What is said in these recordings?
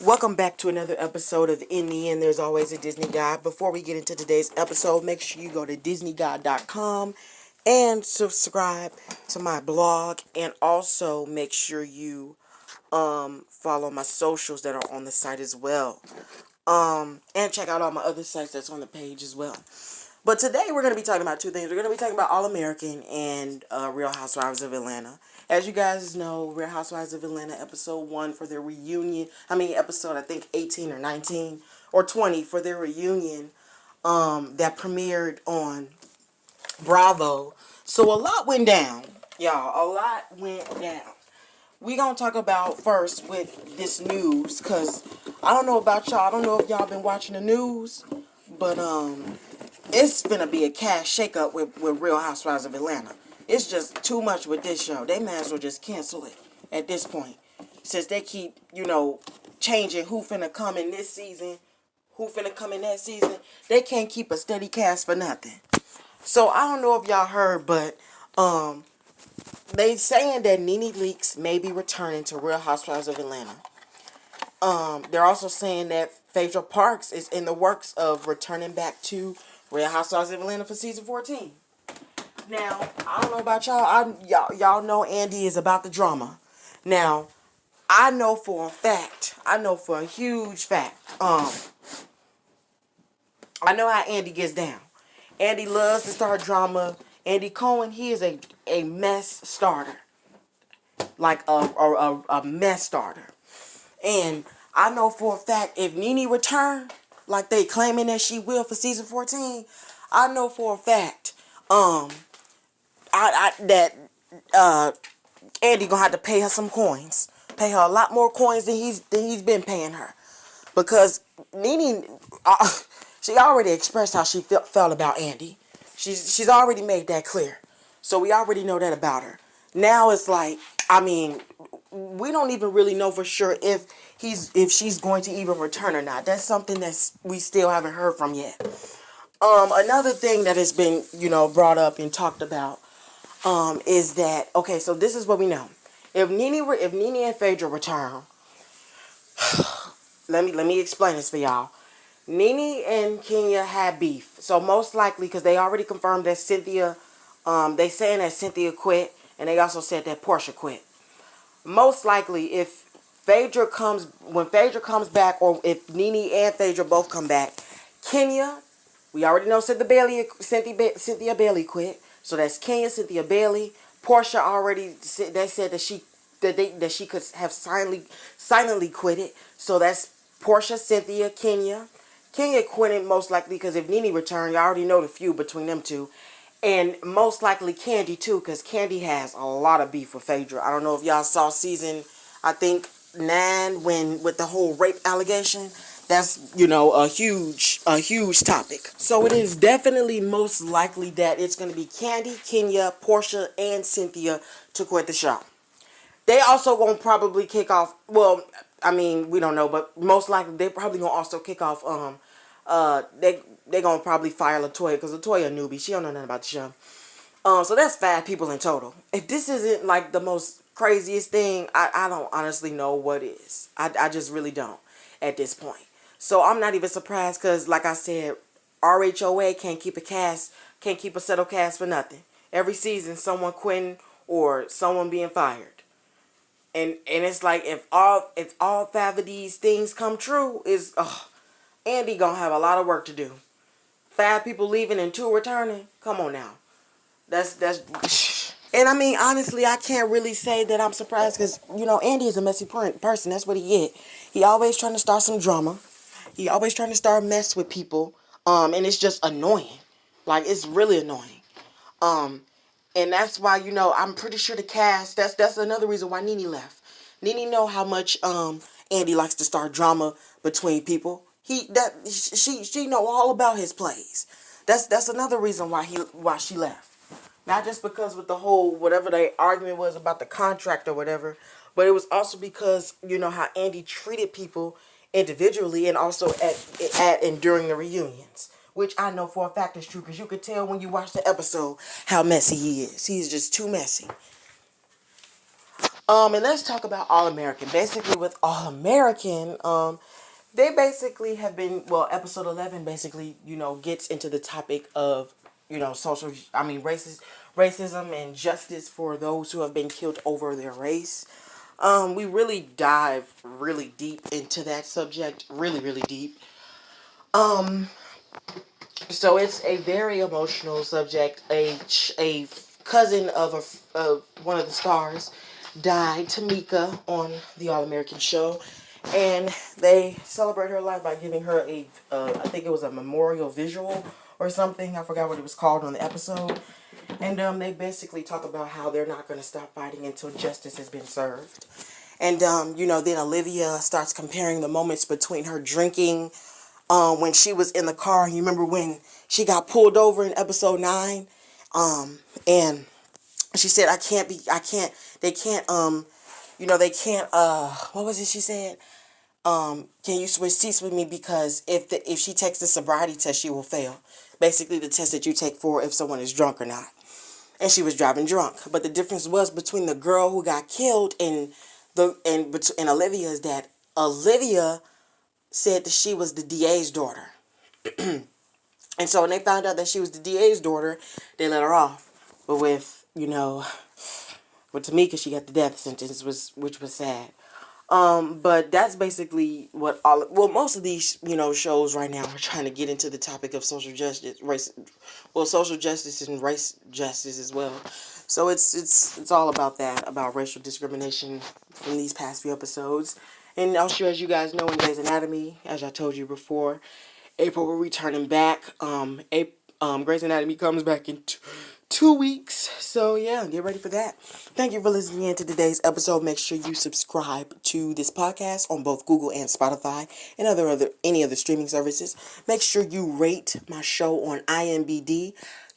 Welcome back to another episode of In the End, There's Always a Disney Guide. Before we get into today's episode, make sure you go to DisneyGuide.com and subscribe to my blog. And also make sure you follow my socials that are on the site as well. And check out all my other sites that's on the page as well. But today we're going to be talking about two things. We're going to be talking about All American and Real Housewives of Atlanta. As you guys know, Real Housewives of Atlanta episode 1 for their reunion. Episode I think 18 or 19 or 20 for their reunion that premiered on Bravo. So a lot went down, y'all. A lot went down. We gonna talk about first with this news, cause I don't know about y'all. I don't know if y'all been watching the news, but it's gonna be a cash shakeup with Real Housewives of Atlanta. It's just too much with this show. They might as well just cancel it at this point, since they keep changing who finna come in this season, who finna come in that season. They can't keep a steady cast for nothing. So I don't know if y'all heard, but they saying that Nene Leakes may be returning to Real Housewives of Atlanta. They're also saying that Phaedra Parks is in the works of returning back to Real Housewives of Atlanta for season 14. Now, I don't know about y'all. Y'all know Andy is about the drama. Now, I know for a fact. I know for a huge fact. I know how Andy gets down. Andy loves to start drama. Andy Cohen, he is a mess starter. Like a mess starter. And I know for a fact if Nene return, like they claiming that she will for season 14, I know for a fact that Andy gonna have to pay her some coins. Pay her a lot more coins than he's been paying her. Because Nene, she already expressed how she felt about Andy. She's already made that clear. So we already know that about her. Now it's like, we don't even really know for sure if she's going to even return or not. That's something that we still haven't heard from yet. Another thing that has been, brought up and talked about, is that, okay, so this is what we know. If Nene and Phaedra return, let me explain this for y'all. Nene and Kenya had beef. So most likely, because they already confirmed that Cynthia, they saying that Cynthia quit, and they also said that Portia quit. Most likely, when Phaedra comes back, or if Nene and Phaedra both come back, Kenya, we already know Cynthia Bailey quit. So that's Kenya, Cynthia Bailey. Portia already they said that she could have silently quit it. So that's Portia, Cynthia, Kenya. Kenya quitting most likely because if Nene returned, you already know the feud between them two. And most likely Kandi too, because Kandi has a lot of beef with Phaedra. I don't know if y'all saw season, I think 9, when with the whole rape allegation. That's a huge topic. So it is definitely most likely that it's going to be Kandi, Kenya, Portia, and Cynthia to quit the show. They also gonna probably kick off. Well, we don't know, but most likely they probably gonna also kick off. They gonna probably fire Latoya because Latoya a newbie. She don't know nothing about the show. So that's 5 people in total. If this isn't like the most craziest thing, I don't honestly know what is. I just really don't at this point. So I'm not even surprised because, like I said, RHOA can't keep a settled cast for nothing. Every season, someone quitting or someone being fired. And it's like if all 5 of these things come true, Andy gonna have a lot of work to do. 5 people leaving and 2 returning. Come on now, that's and honestly, I can't really say that I'm surprised because Andy is a messy person. That's what he is. He always trying to start some drama. He always trying to start mess with people. And it's just annoying. Like it's really annoying. And that's why, I'm pretty sure the cast, that's another reason why Nene left. Nene know how much Andy likes to start drama between people. She know all about his plays. That's another reason why she left. Not just because with the whole whatever the argument was about the contract or whatever, but it was also because how Andy treated people individually and also at and during the reunions. Which I know for a fact is true because you could tell when you watch the episode how messy he is. He's just too messy. And let's talk about All American. Basically, with All American, they basically have been, well, episode 11 basically, gets into the topic of, racism and justice for those who have been killed over their race. We really dive really deep into that subject, really, really deep. So it's a very emotional subject. A cousin of one of the stars died, Tamika, on the All American show, and they celebrate her life by giving her I think it was a memorial visual or something. I forgot what it was called on the episode. And they basically talk about how they're not going to stop fighting until justice has been served. And then Olivia starts comparing the moments between her drinking when she was in the car. You remember when she got pulled over in episode 9? And she said, they can't, what was it she said? Can you switch seats with me, because if she takes the sobriety test, she will fail. Basically, the test that you take for if someone is drunk or not. And she was driving drunk. But the difference was between the girl who got killed and Olivia is that Olivia said that she was the DA's daughter. And so when they found out that she was the DA's daughter, they let her off. But with Tamika, she got the death sentence, which was sad. But that's basically what most of these, shows right now are trying to get into the topic of social justice, social justice and race justice as well. So it's all about that, about racial discrimination from these past few episodes. And also, as you guys know, in Grey's Anatomy, as I told you before, April will be returning back. Grey's Anatomy comes back in 2 weeks. So yeah, get ready for that. Thank you for listening in to today's episode. Make sure you subscribe to this podcast on both Google and Spotify and any other streaming services. Make sure you rate my show on IMBD.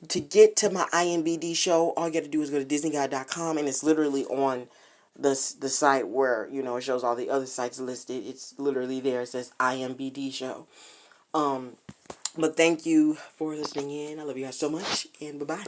To get to my IMBD show, all you got to do is go to DisneyGuide.com, and it's literally on the site where it shows all the other sites listed. It's literally there. It says IMBD show. But thank you for listening in. I love you guys so much, and bye-bye.